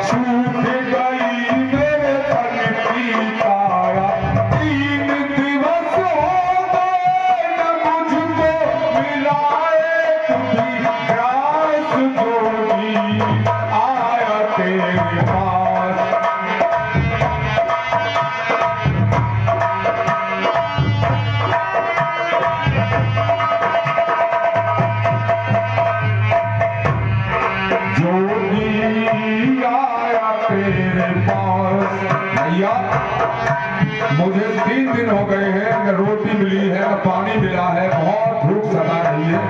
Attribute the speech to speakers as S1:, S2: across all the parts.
S1: छूट गई मेरे तन की काया, 3 दिवस हो गए न मुझको मिलाए कभी ग्रास जोगी, आया तेरे पास। भैया मुझे 3 दिन हो गए हैं, न रोटी मिली है न पानी मिला है, बहुत भूख सता रही है।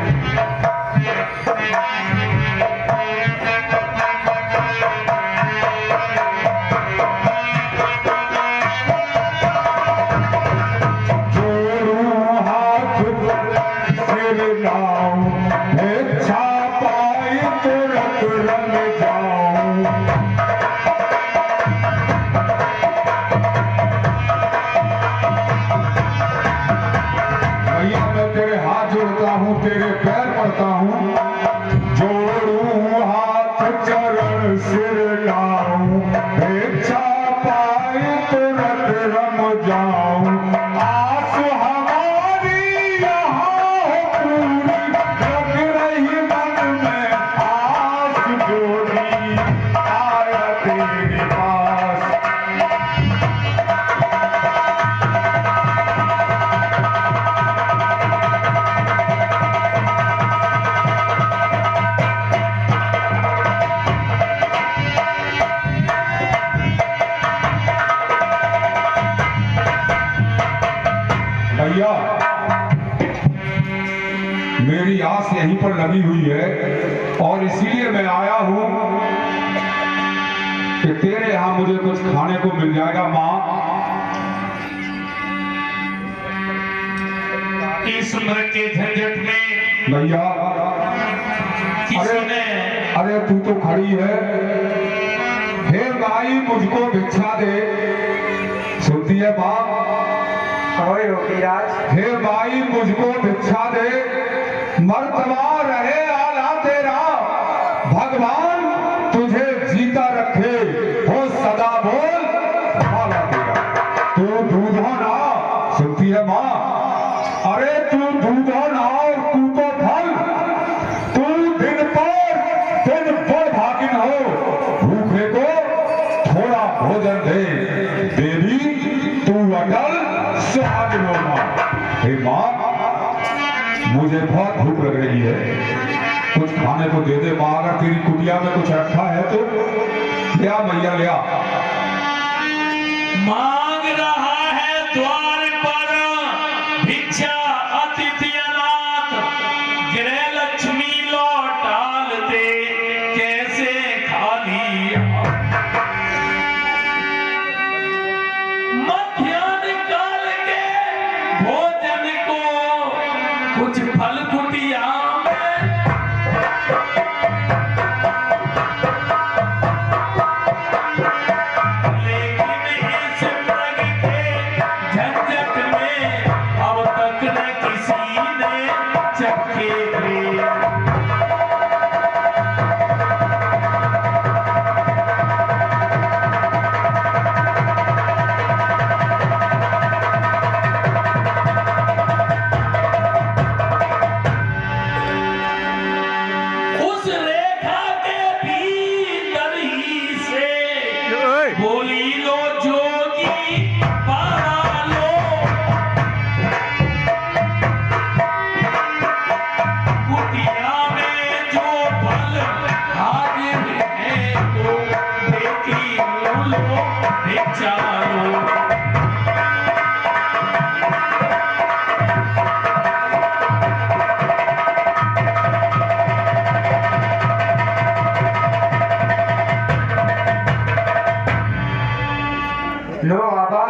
S1: जोड़ूं हाथ सिर लाऊं, इच्छा पाई तुरंत रंग जाऊं। तेरे पैर पड़ता हूँ, जोड़ूं हाथ चरण सिर लाऊं, इच्छा पाई तुरंत रम जाऊं। आस हमारी यहाँ हो पूरी, लग रही मन में आस जोड़ी, आया तेरे पास। भैया मेरी आस यहीं पर लगी हुई है और इसीलिए मैं आया हूं कि तेरे यहां मुझे कुछ खाने को मिल जाएगा। माँ,
S2: इस उम्र के झंझट में
S1: भैया अरे तू तो खड़ी है। हे माई मुझको भिक्षा दे, सुनती है माँ? हे माई मुझको भिक्षा दे, मर्तबा रहे आला तेरा, भगवान तुझे जीता रखे, हो सदा बोल आला तेरा। तू दूधो ना, सुनती है माँ? अरे तू दूधो ना और तू तो फल, तू दिन पर भागिन हो, भूखे को थोड़ा भोजन दे, देवी तू अटल सुहागिन हो माँ। हे माँ मुझे बहुत भूख लग रही है, कुछ खाने को दे दे माँ। अगर तेरी कुटिया में कुछ रखा है तो लिया मैया, लिया।
S2: मांग रहा है द्वार पर भिक्षा अतिथि अनाथ, गृह लक्ष्मी लौटाल दे कैसे खाली। मध्याह्न काल के भोजन को कुछ फल कुटिया
S3: लो बाबा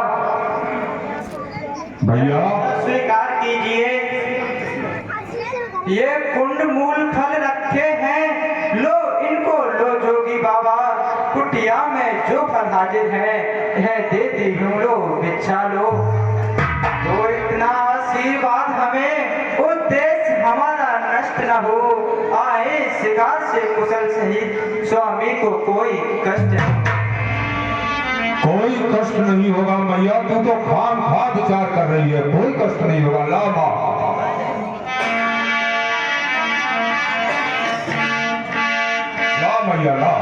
S1: भैया
S3: स्वीकार कीजिए, ये कुंड मूल फल रखे हैं, लो इनको लो जोगी बाबा। कुटिया में जो फल हाजिर है यह दे दी हूँ, लो भिक्षा लो। तो इतना आशीर्वाद हमें, उद्देश्य हमारा नष्ट न हो, आए शिकार से कुशल सहित, स्वामी को कोई कष्ट नहीं।
S1: कष्ट नहीं होगा मैया, तू तो खाम खा विचार कर रही है, कोई कष्ट नहीं होगा। ला माँ, ला मैया ला।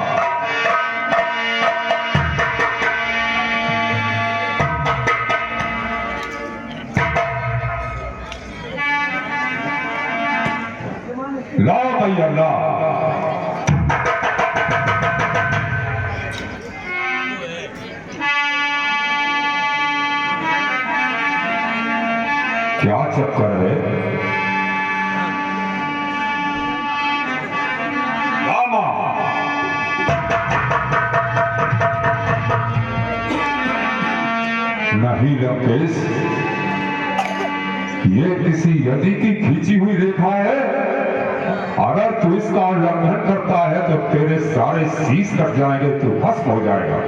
S1: ला मैया ला। क्या चक्कर है? लामा, नहीं लंकेश, ये किसी यदि की खींची हुई रेखा है। अगर तू इसका उल्लंघन करता है तो तेरे सारे शीश कट जाएंगे, तू भस्म हो जाएगा।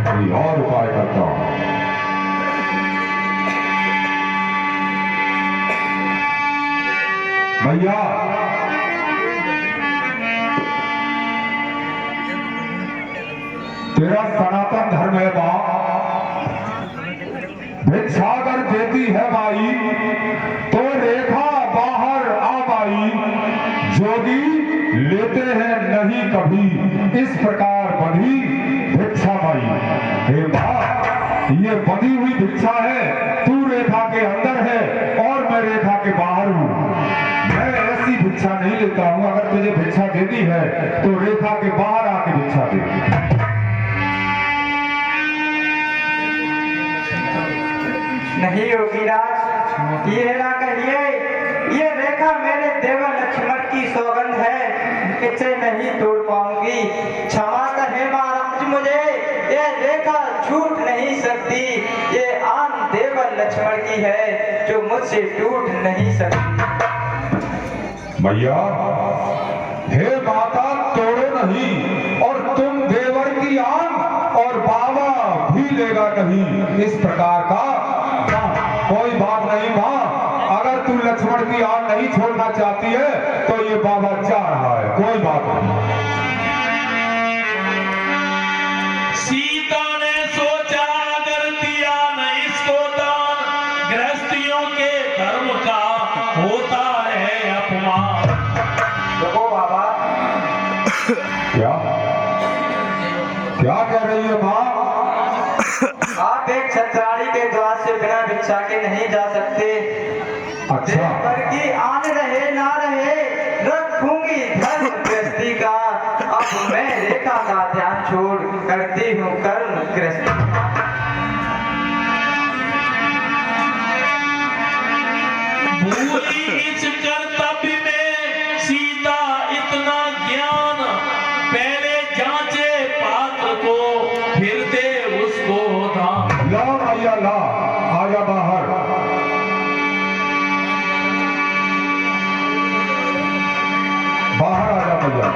S1: कोई और उपाय करता हूं। भैया, तेरा सनातन धर्म है मां, भिक्षा अगर देती है माई तो रेखा बाहर आ माई। जोगी लेते हैं नहीं कभी, इस प्रकार बंधी भिक्षा माई। हे मां, ये बंधी हुई भिक्षा है, तू रेखा के अंदर है और मैं रेखा के बाहर हूं। मैं ऐसी भिक्षा नहीं लेता हूं, अगर तुझे भिक्षा देनी है तो रेखा के बाहर आके भिक्षा दे।
S3: नहीं योगीराज, ये ना कहिए, ये रेखा मेरे देवर लक्ष्मण की सौगंध है, इसे नहीं तोड़ पाऊंगी। क्षमा करें महाराज मुझे, ये रेखा छूट नहीं सकती। ये आन देवर लक्ष्मण की है जो मुझसे टूट नहीं सकती।
S1: भैया, हे माता तोड़ो नहीं, और तुम देवर की आन और बाबा भी लेगा नहीं, इस प्रकार का कोई बात नहीं मां। अगर तू लक्ष्मण की आन नहीं छोड़ना चाहती है तो ये बाबा जा रहा है, कोई बात नहीं।
S2: सीता ने सोचा अगर दिया नहीं इसको दान, गृहस्थियों के धर्म का होता है अपमान।
S3: देखो बाबा,
S1: क्या क्या कह रही है मां?
S3: आप एक छत्राणी के द्वार से बिना भिक्षा के नहीं जा सकते।
S1: अच्छा,
S3: देवर की आन रहे ना रहे, रखूंगी धर्म गृहस्थी का। अब मैं रेखा का ध्यान छोड़ करती हूँ कर्म गृहस्थी।
S2: भूली इस कर्तव्य में सीता इतना ज्ञान, पहले जांचे पात्र को फिर दे उसको दान।
S1: ला भैया ला, आजा बाहर। बाहर आजा भैया।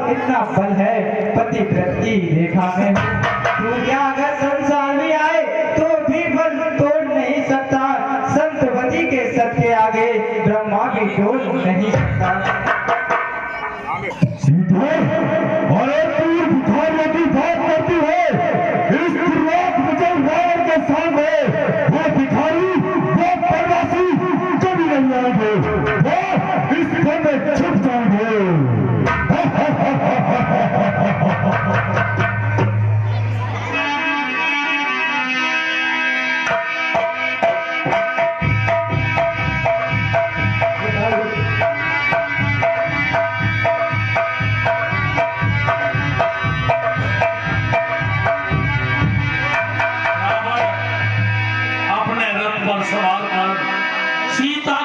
S3: इतना बल है पतिव्रत की रेखा में। तू क्या अगर संसार में आए तो भी बल तोड़ नहीं सकता। संतवती के सत के आगे ब्रह्मा भी तोड़ नहीं सकता।
S1: अरे तू भिखारियों की बात करती है, इस त्रिलोक विजय वार के सामने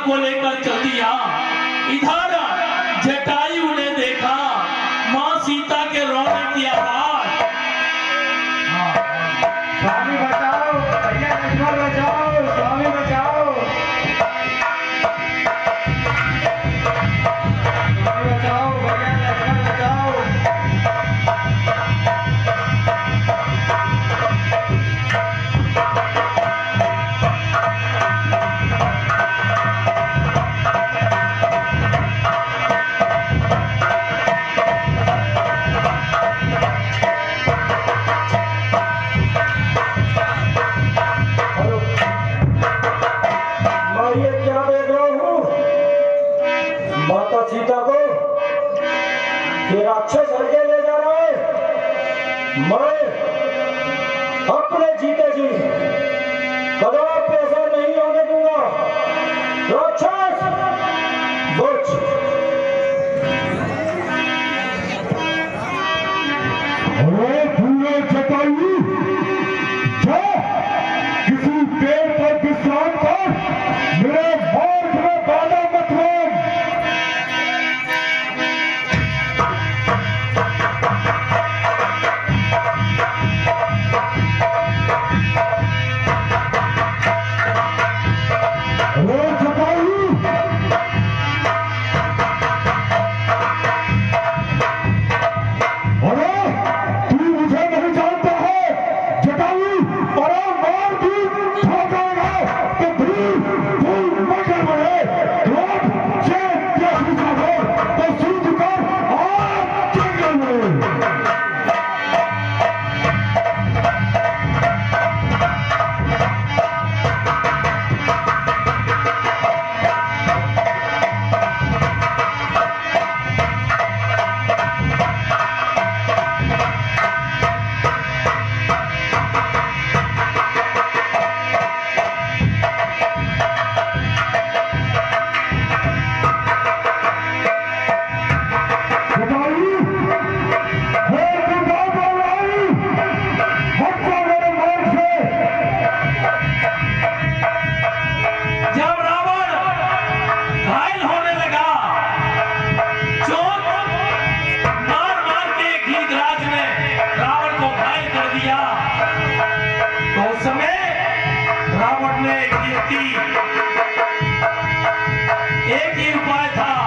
S2: को लेकर चल दिया। इधर जटायु ने देखा मां सीता के रोने की आवाज।
S3: स्वामी बचाओ, भैया लक्ष्मण बचाओ, स्वामी बचाओ, स्वामी बचाओ, भैया लक्ष्मण बचाओ।
S4: मैं ये क्या देख रहा हूँ? माता सीता को ये राक्षस हल्के ले जा रहा है। मैं अपने जीते जी कदापि ऐसा नहीं होने दूंगा। राक्षस बच।
S1: अरे भूले जटायु, जा किसी पेड़ पर विश्राम कर, मेरे मार्ग में बाधा मत रोक। अरे जटायु, अरे तू मुझे नहीं जानता है। जटायु अरे मार भी खा जाएगा तो भूल मगर बने क्रोध चैन या गुस्सा हो तो सूझ कर आग जंगल में। जटायु, हे दुर्गा बलवाई, हट जा मेरे मार्ग से।
S2: जब रावण घायल होने लगा, चोट मार मार के गीधराज ने रावण को घायल कर दिया, तो उस समय रावण ने एक ही उपाय था।